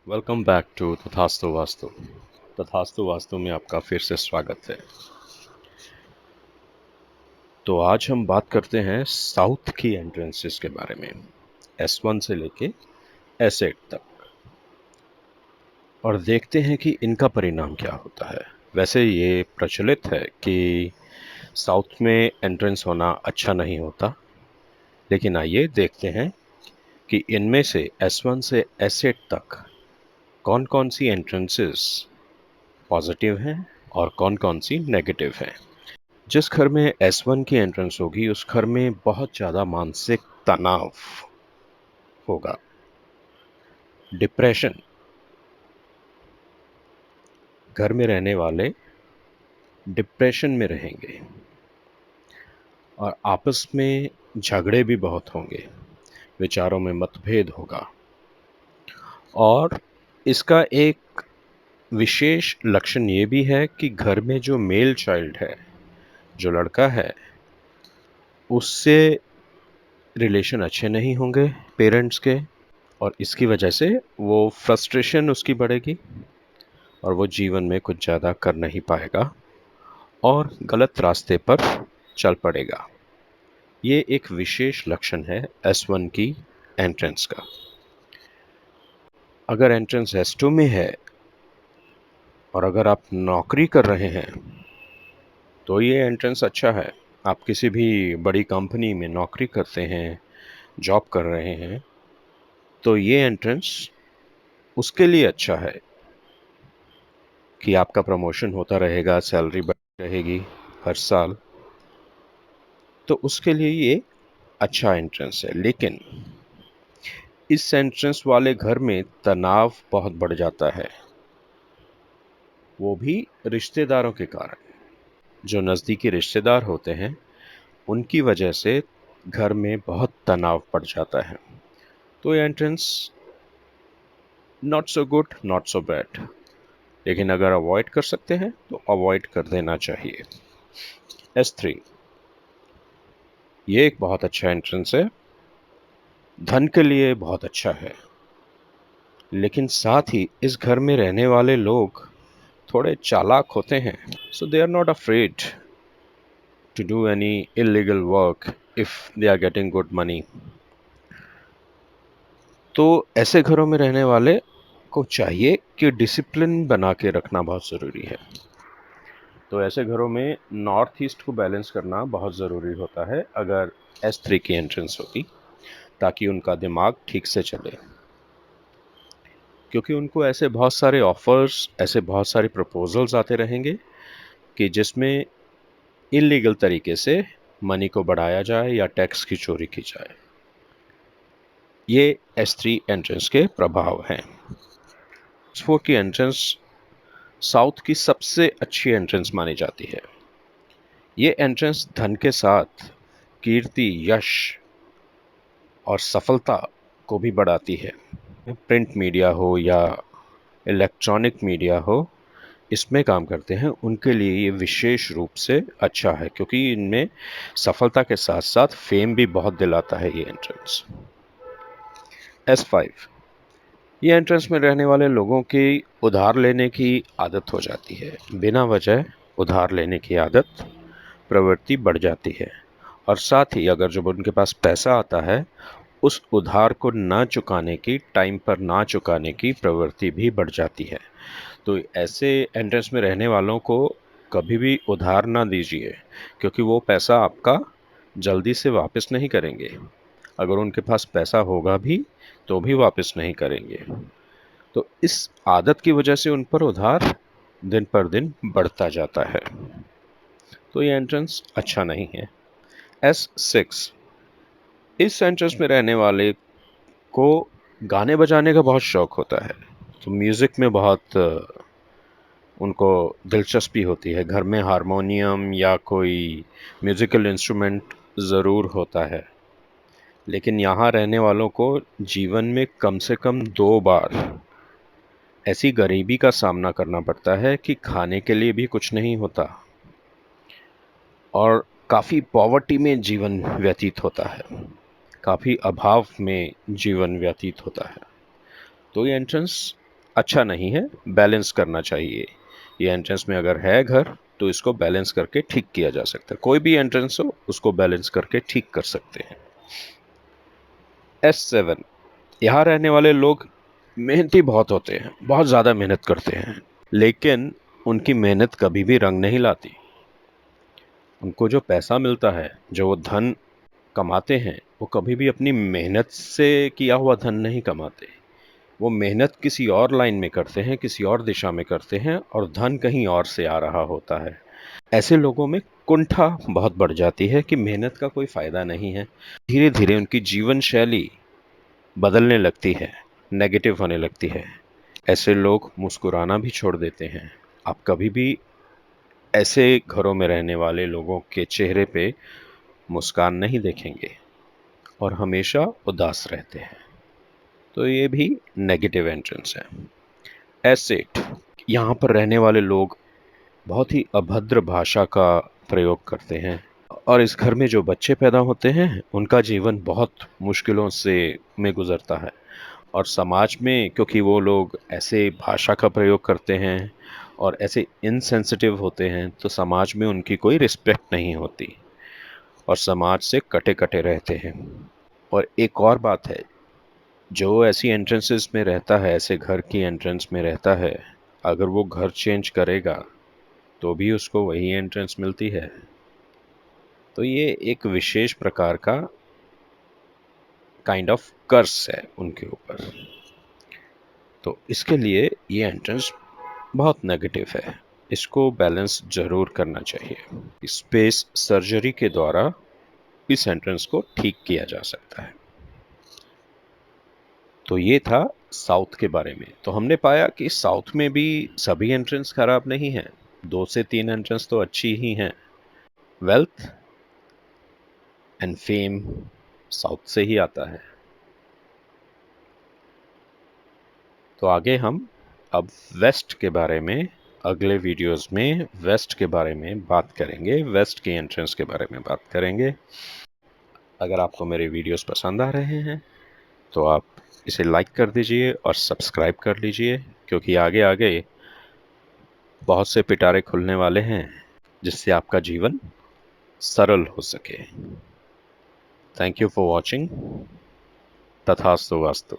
Welcome back to तथास्तु वास्तु। तथास्तु वास्तु में आपका फिर से स्वागत है। तो आज हम बात करते हैं साउथ की एंट्रेंसेस के बारे में, S1 से लेके S8 तक, और देखते हैं कि इनका परिणाम क्या होता है। वैसे ये प्रचलित है कि साउथ में एंट्रेंस होना अच्छा नहीं होता, लेकिन आइए देखते हैं कि इनमें से S1 से S8 तक कौन कौन सी एंट्रेंसेस पॉजिटिव हैं और कौन कौन सी नेगेटिव हैं। जिस घर में S1 की एंट्रेंस होगी उस घर में बहुत ज़्यादा मानसिक तनाव होगा, डिप्रेशन। घर में रहने वाले डिप्रेशन में रहेंगे और आपस में झगड़े भी बहुत होंगे, विचारों में मतभेद होगा। और इसका एक विशेष लक्षण ये भी है कि घर में जो मेल चाइल्ड है, जो लड़का है, उससे रिलेशन अच्छे नहीं होंगे पेरेंट्स के, और इसकी वजह से वो फ्रस्ट्रेशन उसकी बढ़ेगी और वो जीवन में कुछ ज़्यादा कर नहीं पाएगा और गलत रास्ते पर चल पड़ेगा। ये एक विशेष लक्षण है S1 की एंट्रेंस का। अगर एंट्रेंस S2 में है और अगर आप नौकरी कर रहे हैं तो ये एंट्रेंस अच्छा है। आप किसी भी बड़ी कंपनी में नौकरी करते हैं, जॉब कर रहे हैं, तो ये एंट्रेंस उसके लिए अच्छा है कि आपका प्रमोशन होता रहेगा, सैलरी बढ़ती रहेगी हर साल, तो उसके लिए ये अच्छा एंट्रेंस है। लेकिन इस एंट्रेंस वाले घर में तनाव बहुत बढ़ जाता है, वो भी रिश्तेदारों के कारण। जो नज़दीकी रिश्तेदार होते हैं उनकी वजह से घर में बहुत तनाव पड़ जाता है। तो ये entrance not so good, not so bad, लेकिन अगर अवॉइड कर सकते हैं तो अवॉइड कर देना चाहिए। S3 ये एक बहुत अच्छा एंट्रेंस है, धन के लिए बहुत अच्छा है, लेकिन साथ ही इस घर में रहने वाले लोग थोड़े चालाक होते हैं। So they are not afraid to do any illegal work if they are getting good money. तो ऐसे घरों में रहने वाले को चाहिए कि डिसिप्लिन बना के रखना बहुत ज़रूरी है। तो ऐसे घरों में नॉर्थ ईस्ट को बैलेंस करना बहुत ज़रूरी होता है अगर S3 की एंट्रेंस होती, ताकि उनका दिमाग ठीक से चले। क्योंकि उनको ऐसे बहुत सारे ऑफर्स, ऐसे बहुत सारे प्रपोजल्स आते रहेंगे कि जिसमें इलीगल तरीके से मनी को बढ़ाया जाए या टैक्स की चोरी की जाए। ये S3 एंट्रेंस के प्रभाव हैं। S4 की एंट्रेंस साउथ की सबसे अच्छी एंट्रेंस मानी जाती है। ये एंट्रेंस धन के साथ कीर्ति, यश और सफलता को भी बढ़ाती है। प्रिंट मीडिया हो या इलेक्ट्रॉनिक मीडिया हो, इसमें काम करते हैं, उनके लिए ये विशेष रूप से अच्छा है, क्योंकि इनमें सफलता के साथ साथ फेम भी बहुत दिलाता है ये एंट्रेंस। S5 ये एंट्रेंस में रहने वाले लोगों की उधार लेने की आदत हो जाती है। बिना वजह उधार लेने की आदत, प्रवृत्ति बढ़ जाती है, और साथ ही अगर जब उनके पास पैसा आता है उस उधार को ना चुकाने की, टाइम पर ना चुकाने की प्रवृत्ति भी बढ़ जाती है। तो ऐसे एंट्रेंस में रहने वालों को कभी भी उधार ना दीजिए, क्योंकि वो पैसा आपका जल्दी से वापस नहीं करेंगे। अगर उनके पास पैसा होगा भी तो भी वापस नहीं करेंगे। तो इस आदत की वजह से उन पर उधार दिन पर दिन बढ़ता जाता है। तो ये एंट्रेंस अच्छा नहीं है। S6 इस एंट्रेंस में रहने वाले को गाने बजाने का बहुत शौक होता है, तो म्यूजिक में बहुत उनको दिलचस्पी होती है। घर में हारमोनियम या कोई म्यूजिकल इंस्ट्रूमेंट ज़रूर होता है। लेकिन यहाँ रहने वालों को जीवन में कम से कम 2 बार ऐसी गरीबी का सामना करना पड़ता है कि खाने के लिए भी कुछ नहीं होता और काफ़ी पॉवर्टी में जीवन व्यतीत होता है, काफ़ी अभाव में जीवन व्यतीत होता है। तो ये एंट्रेंस अच्छा नहीं है, बैलेंस करना चाहिए। ये एंट्रेंस में अगर है घर तो इसको बैलेंस करके ठीक किया जा सकता है। कोई भी एंट्रेंस हो उसको बैलेंस करके ठीक कर सकते हैं। S7, यहाँ रहने वाले लोग मेहनती बहुत होते हैं, बहुत ज्यादा मेहनत करते हैं, लेकिन उनकी मेहनत कभी भी रंग नहीं लाती। उनको जो पैसा मिलता है, जो वो धन कमाते हैं, वो कभी भी अपनी मेहनत से किया हुआ धन नहीं कमाते। वो मेहनत किसी और लाइन में करते हैं, किसी और दिशा में करते हैं, और धन कहीं और से आ रहा होता है। ऐसे लोगों में कुंठा बहुत बढ़ जाती है कि मेहनत का कोई फायदा नहीं है। धीरे धीरे उनकी जीवन शैली बदलने लगती है, नेगेटिव होने लगती है। ऐसे लोग मुस्कुराना भी छोड़ देते हैं। आप कभी भी ऐसे घरों में रहने वाले लोगों के चेहरे पे मुस्कान नहीं देखेंगे और हमेशा उदास रहते हैं। तो ये भी नेगेटिव एंट्रेंस है। एसेट, यहाँ पर रहने वाले लोग बहुत ही अभद्र भाषा का प्रयोग करते हैं, और इस घर में जो बच्चे पैदा होते हैं उनका जीवन बहुत मुश्किलों से में गुजरता है। और समाज में क्योंकि वो लोग ऐसे भाषा का प्रयोग करते हैं और ऐसे इनसेंसिटिव होते हैं, तो समाज में उनकी कोई रिस्पेक्ट नहीं होती और समाज से कटे कटे रहते हैं। और एक और बात है, जो ऐसी एंट्रेंसेस में रहता है, ऐसे घर की एंट्रेंस में रहता है, अगर वो घर चेंज करेगा तो भी उसको वही एंट्रेंस मिलती है। तो ये एक विशेष प्रकार का काइंड ऑफ कर्स है उनके ऊपर। तो इसके लिए ये एंट्रेंस बहुत नेगेटिव है, इसको बैलेंस जरूर करना चाहिए। स्पेस सर्जरी के द्वारा इस एंट्रेंस को ठीक किया जा सकता है। तो ये था साउथ के बारे में। तो हमने पाया कि साउथ में भी सभी एंट्रेंस खराब नहीं है, 2 से 3 एंट्रेंस तो अच्छी ही हैं। वेल्थ एंड फेम साउथ से ही आता है। तो आगे हम अब वेस्ट के बारे में, अगले वीडियोस में वेस्ट के बारे में बात करेंगे, वेस्ट की एंट्रेंस के बारे में बात करेंगे। अगर आपको मेरे वीडियोस पसंद आ रहे हैं तो आप इसे लाइक कर दीजिए और सब्सक्राइब कर लीजिए, क्योंकि आगे आगे बहुत से पिटारे खुलने वाले हैं जिससे आपका जीवन सरल हो सके। Thank you for watching. तथास्तु वास्तु।